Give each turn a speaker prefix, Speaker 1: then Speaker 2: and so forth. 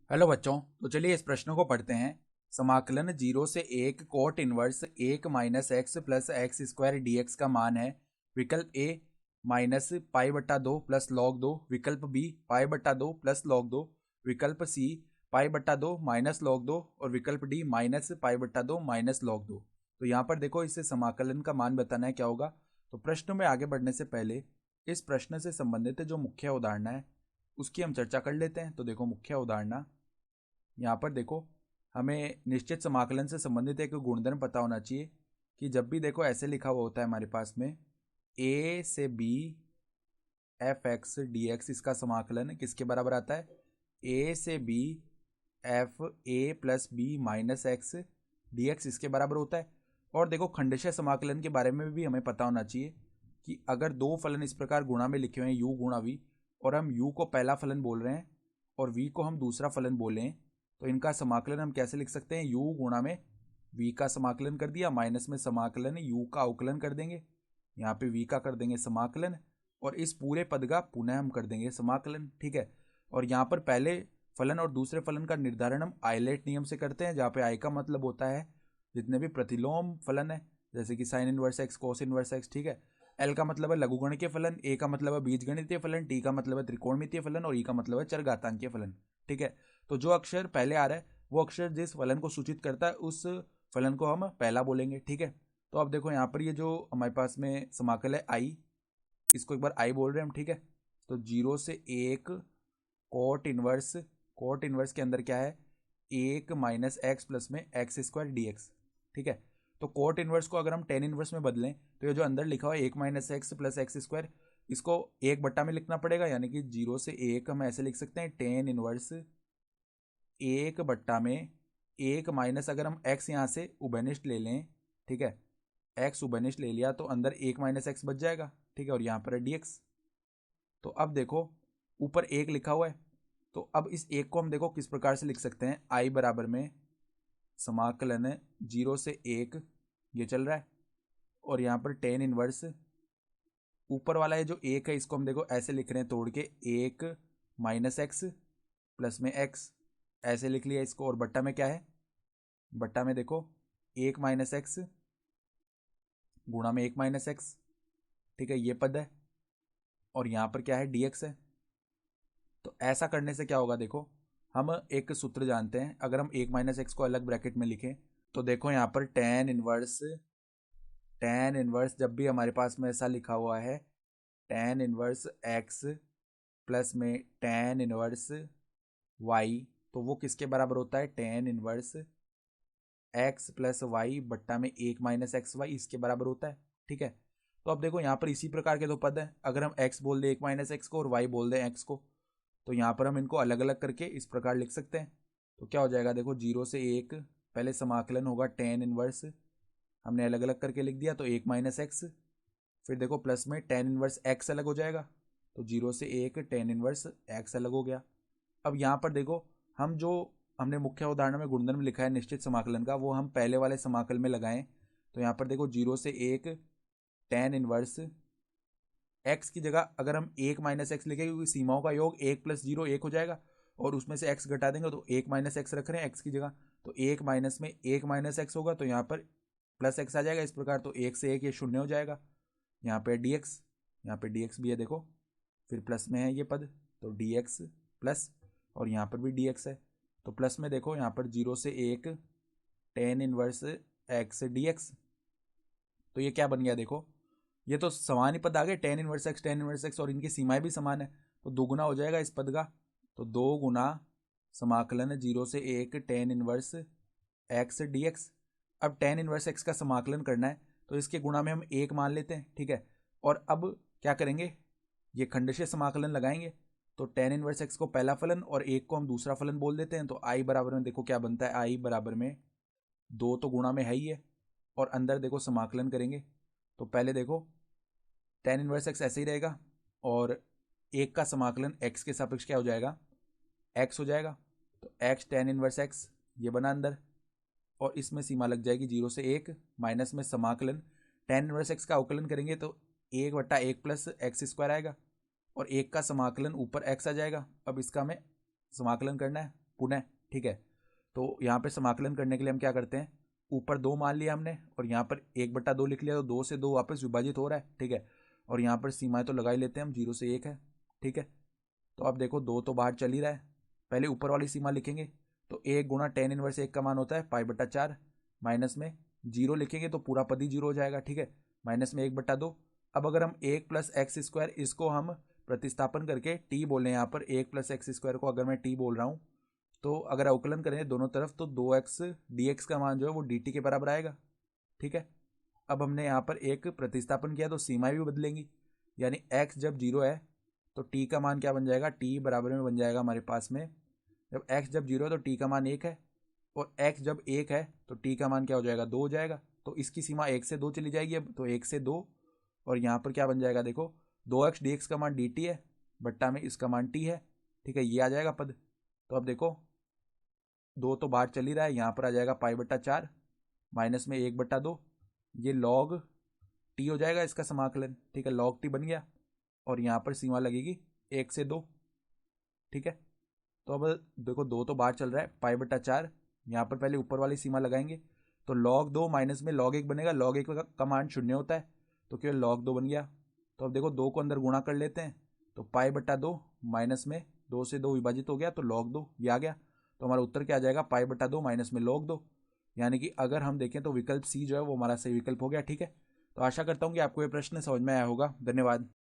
Speaker 1: Hello बच्चों। तो चलिए इस प्रश्न को पढ़ते हैं। समाकलन 0 से 1 cot inverse 1 minus x plus x square D x का मान है। विकल्प ए माइनस पाई बट्टा 2 प्लस लॉग 2, विकल्प बी पाई बट्टा 2 प्लस लॉग 2, विकल्प सी पाई बट्टा 2 माइनस लॉग 2 और विकल्प डी माइनस पाई बट्टा 2 माइनस लॉग 2। तो यहाँ पर देखो इसे समाकलन का मान बताना है क्या होगा। तो प्रश्न में आगे बढ़ने से पहले इस प्रश्न से संबंधित जो मुख्य उदाहरण है उसकी हम चर्चा कर लेते हैं। तो देखो मुख्य उदाहरण यहाँ पर देखो, हमें निश्चित समाकलन से संबंधित एक गुणधर्म पता होना चाहिए कि जब भी देखो ऐसे लिखा हुआ होता है हमारे पास में a से b f x d x, इसका समाकलन किसके बराबर आता है? a से b f a plus b minus x d x इसके बराबर होता है। और देखो खंडशः समाकलन के बारे में भी हमें पता होना चाहिए कि अगर दो फलन इस प्रकार गुणा में लिखे हुए हैं u गुणा v, और हम u को पहला फलन बोल रहे हैं और v को हम दूसरा फलन बोलें, तो इनका समाकलन हम कैसे लिख सकते हैं? u गुणा में v का समाकलन कर दिया, माइनस में समाकलन u का अवकलन कर देंगे, यहाँ पे v का कर देंगे समाकलन और इस पूरे पद का पुनः हम कर देंगे समाकलन। ठीक है। और यहाँ पर पहले फलन और दूसरे फलन का निर्धारण हम आइलेट नियम से करते हैं, जहाँ पे आई का मतलब होता है जितने भी प्रतिलोम फलन है, जैसे कि sine inverse x, cos inverse x. ठीक है। एल का मतलब है लघुगणकीय फलन, ए का मतलब है बीजगणितीय फलन, टी का मतलब है त्रिकोणमितीय फलन और ई का मतलब है चरघातांकीय फलन। ठीक है। तो जो अक्षर पहले आ रहा है वो अक्षर जिस फलन को सूचित करता है उस फलन को हम पहला बोलेंगे। ठीक है। तो अब देखो यहाँ पर ये जो हमारे पास में समाकल है आई, इसको एक बार आई बोल रहे हैं हम। ठीक है। तो 0 से 1 कोट इनवर्स के अंदर क्या है? 1 माइनस एक्स प्लस में एक्स स्क्वायर डी एक्स। ठीक है। तो कोट इनवर्स को अगर हम टेन इनवर्स में बदलें तो ये जो अंदर लिखा हुआ है 1 minus x plus x square, इसको एक बट्टा में लिखना पड़ेगा, यानी कि 0 से 1 हम ऐसे लिख सकते हैं टेन इनवर्स 1 बट्टा में 1 माइनस, अगर हम x यहाँ से उभयनिष्ठ ले लें, ठीक है, x उभयनिष्ठ ले लिया तो अंदर 1 माइनस एक्स बच जाएगा। ठीक है। और यहाँ पर है dx। तो अब देखो ऊपर 1 लिखा हुआ है, तो अब इस 1 को हम देखो किस प्रकार से लिख सकते हैं। i बराबर में समाकलन 0 से 1 ये चल रहा है और यहाँ पर टेन इनवर्स ऊपर वाला है जो 1 है इसको हम देखो ऐसे लिख रहे हैं तोड़ के 1 माइनस एक्स प्लस में एक्स, ऐसे लिख लिया इसको। और बट्टा में क्या है? बट्टा में देखो 1 माइनस एक्स गुणा में 1 माइनस एक्स। ठीक है, ये पद है और यहाँ पर क्या है? dx है। तो ऐसा करने से क्या होगा? देखो हम एक सूत्र जानते हैं, अगर हम 1 माइनस एक्स को अलग ब्रैकेट में लिखें तो देखो यहाँ पर टेन इनवर्स जब भी हमारे पास में ऐसा लिखा हुआ है टेन इनवर्स एक्स प्लस में टेन इनवर्स वाई, तो वो किसके बराबर होता है? Tan inverse x plus y बट्टा में 1 माइनस एक्स वाई, इसके बराबर होता है। ठीक है। तो अब देखो यहाँ पर इसी प्रकार के दो पद हैं, अगर हम x बोल दें 1 माइनस एक्स को और y बोल दें x को, तो यहाँ पर हम इनको अलग अलग करके इस प्रकार लिख सकते हैं। तो क्या हो जाएगा? देखो 0 से 1 पहले समाकलन होगा टेन इनवर्स, हमने अलग अलग करके लिख दिया तो 1 माइनस एक्स, फिर देखो प्लस में टेन इनवर्स एक्स अलग हो जाएगा, तो 0 से 1 टेन इनवर्स एक्स अलग हो गया। अब यहाँ पर देखो हम जो हमने मुख्य उदाहरण में गुणधर्म लिखा है निश्चित समाकलन का, वो हम पहले वाले समाकल में लगाएं। तो यहाँ पर देखो 0 से 1 टेन इनवर्स एक्स की जगह अगर हम 1 माइनस एक्स लिखेंगे क्योंकि सीमाओं का योग 1 प्लस 0 1 हो जाएगा और उसमें से x घटा देंगे तो 1 माइनस एक्स रख रहे हैं x की जगह, तो 1 माइनस में 1 माइनस एक्स होगा तो यहाँ पर प्लस एक्स आ जाएगा इस प्रकार, तो 1 से 1 ये शून्य हो जाएगा। यहाँ पे dx, यहाँ पे dx भी है देखो, फिर प्लस में है ये पद तो dx प्लस, और यहाँ पर भी dx है तो प्लस में देखो यहाँ पर 0 से 1 टेन इनवर्स एक्स dx। तो ये क्या बन गया? देखो ये तो समान ही पद आ गए, टेन इनवर्स एक्स और इनकी सीमाएं भी समान है, तो दोगुना हो जाएगा इस पद का। तो 2 गुना समाकलन 0 से 1 टेन इनवर्स एक्स dx। अब टेन इनवर्स एक्स का समाकलन करना है तो इसके गुणा में हम 1 मान लेते हैं। ठीक है। और अब क्या करेंगे? ये खंडशः समाकलन लगाएंगे, तो टेन इनवर्स एक्स को पहला फलन और 1 को हम दूसरा फलन बोल देते हैं। तो आई बराबर में देखो क्या बनता है? आई बराबर में 2 तो गुणा में है ही है और अंदर देखो समाकलन करेंगे तो पहले देखो टेन इनवर्स एक्स ऐसे ही रहेगा और 1 का समाकलन x के सापेक्ष क्या हो जाएगा? x हो जाएगा। तो x टेन इनवर्स एक्स ये बना अंदर और इसमें सीमा लग जाएगी 0 से 1 माइनस में समाकलन टेन इनवर्स एक्स का अवकलन करेंगे तो 1 बट्टा 1 प्लस एक्स स्क्वायर आएगा और 1 का समाकलन ऊपर x आ जाएगा। अब इसका हमें समाकलन करना है पुनः, ठीक है। तो यहाँ पे समाकलन करने के लिए हम क्या करते हैं, ऊपर 2 मान लिया हमने और यहाँ पर 1/2 लिख लिया, तो 2 से 2 वापस विभाजित हो रहा है, ठीक है। और यहाँ पर सीमाएं तो लगा ही लेते हैं हम, 0 से 1 है, ठीक है। तो अब देखो 2 तो बाहर चल ही रहा है, पहले ऊपर वाली सीमा लिखेंगे, तो 1 गुणा tan इनवर्स 1 का मान होता है π/4, माइनस में 0 लिखेंगे तो पूरा पद ही 0 हो जाएगा, ठीक है, माइनस में 1/2। अब अगर हम 1 + x² इसको हम प्रतिस्थापन करके t बोले, यहाँ पर 1 + x² को अगर मैं t बोल रहा हूँ, तो अगर अवकलन करें दोनों तरफ तो 2x dx का मान जो है वो dt के बराबर आएगा, ठीक है। अब हमने यहाँ पर एक प्रतिस्थापन किया तो सीमाएं भी बदलेंगी, यानी x जब 0 है तो t का मान क्या बन जाएगा, t बराबर में बन जाएगा हमारे पास में, जब x जब 0 है तो t का मान 1 है, और x जब 1 है तो t का मान क्या हो जाएगा, 2 हो जाएगा। तो इसकी सीमा 1 से 2 चली जाएगी अब, तो 1 से 2, और यहाँ पर क्या बन जाएगा, देखो 2x dx का मान dt है, बट्टा में इसका मान t है, ठीक है, ये आ जाएगा पद। तो अब देखो 2 तो बाहर चल ही रहा है, यहाँ पर आ जाएगा π/4 माइनस में 1/2, ये log t हो जाएगा इसका समाकलन, ठीक है, log t बन गया, और यहाँ पर सीमा लगेगी 1 से 2, ठीक है। तो अब देखो 2 तो बाहर चल रहा है, π/4, यहाँ पर पहले ऊपर वाली सीमा लगाएंगे, तो log 2 माइनस में log 1 बनेगा, log 1 का मान 0 होता है, तो केवल log 2 बन गया। तो अब देखो 2 को अंदर गुणा कर लेते हैं, तो π/2 माइनस में 2 से 2 विभाजित हो गया, तो log 2 ये आ गया। तो हमारा उत्तर क्या आ जाएगा, π/2 माइनस में log 2, यानी कि अगर हम देखें तो विकल्प सी जो है वो हमारा सही विकल्प हो गया, ठीक है। तो आशा करता हूँ कि आपको ये प्रश्न समझ में आया होगा। धन्यवाद।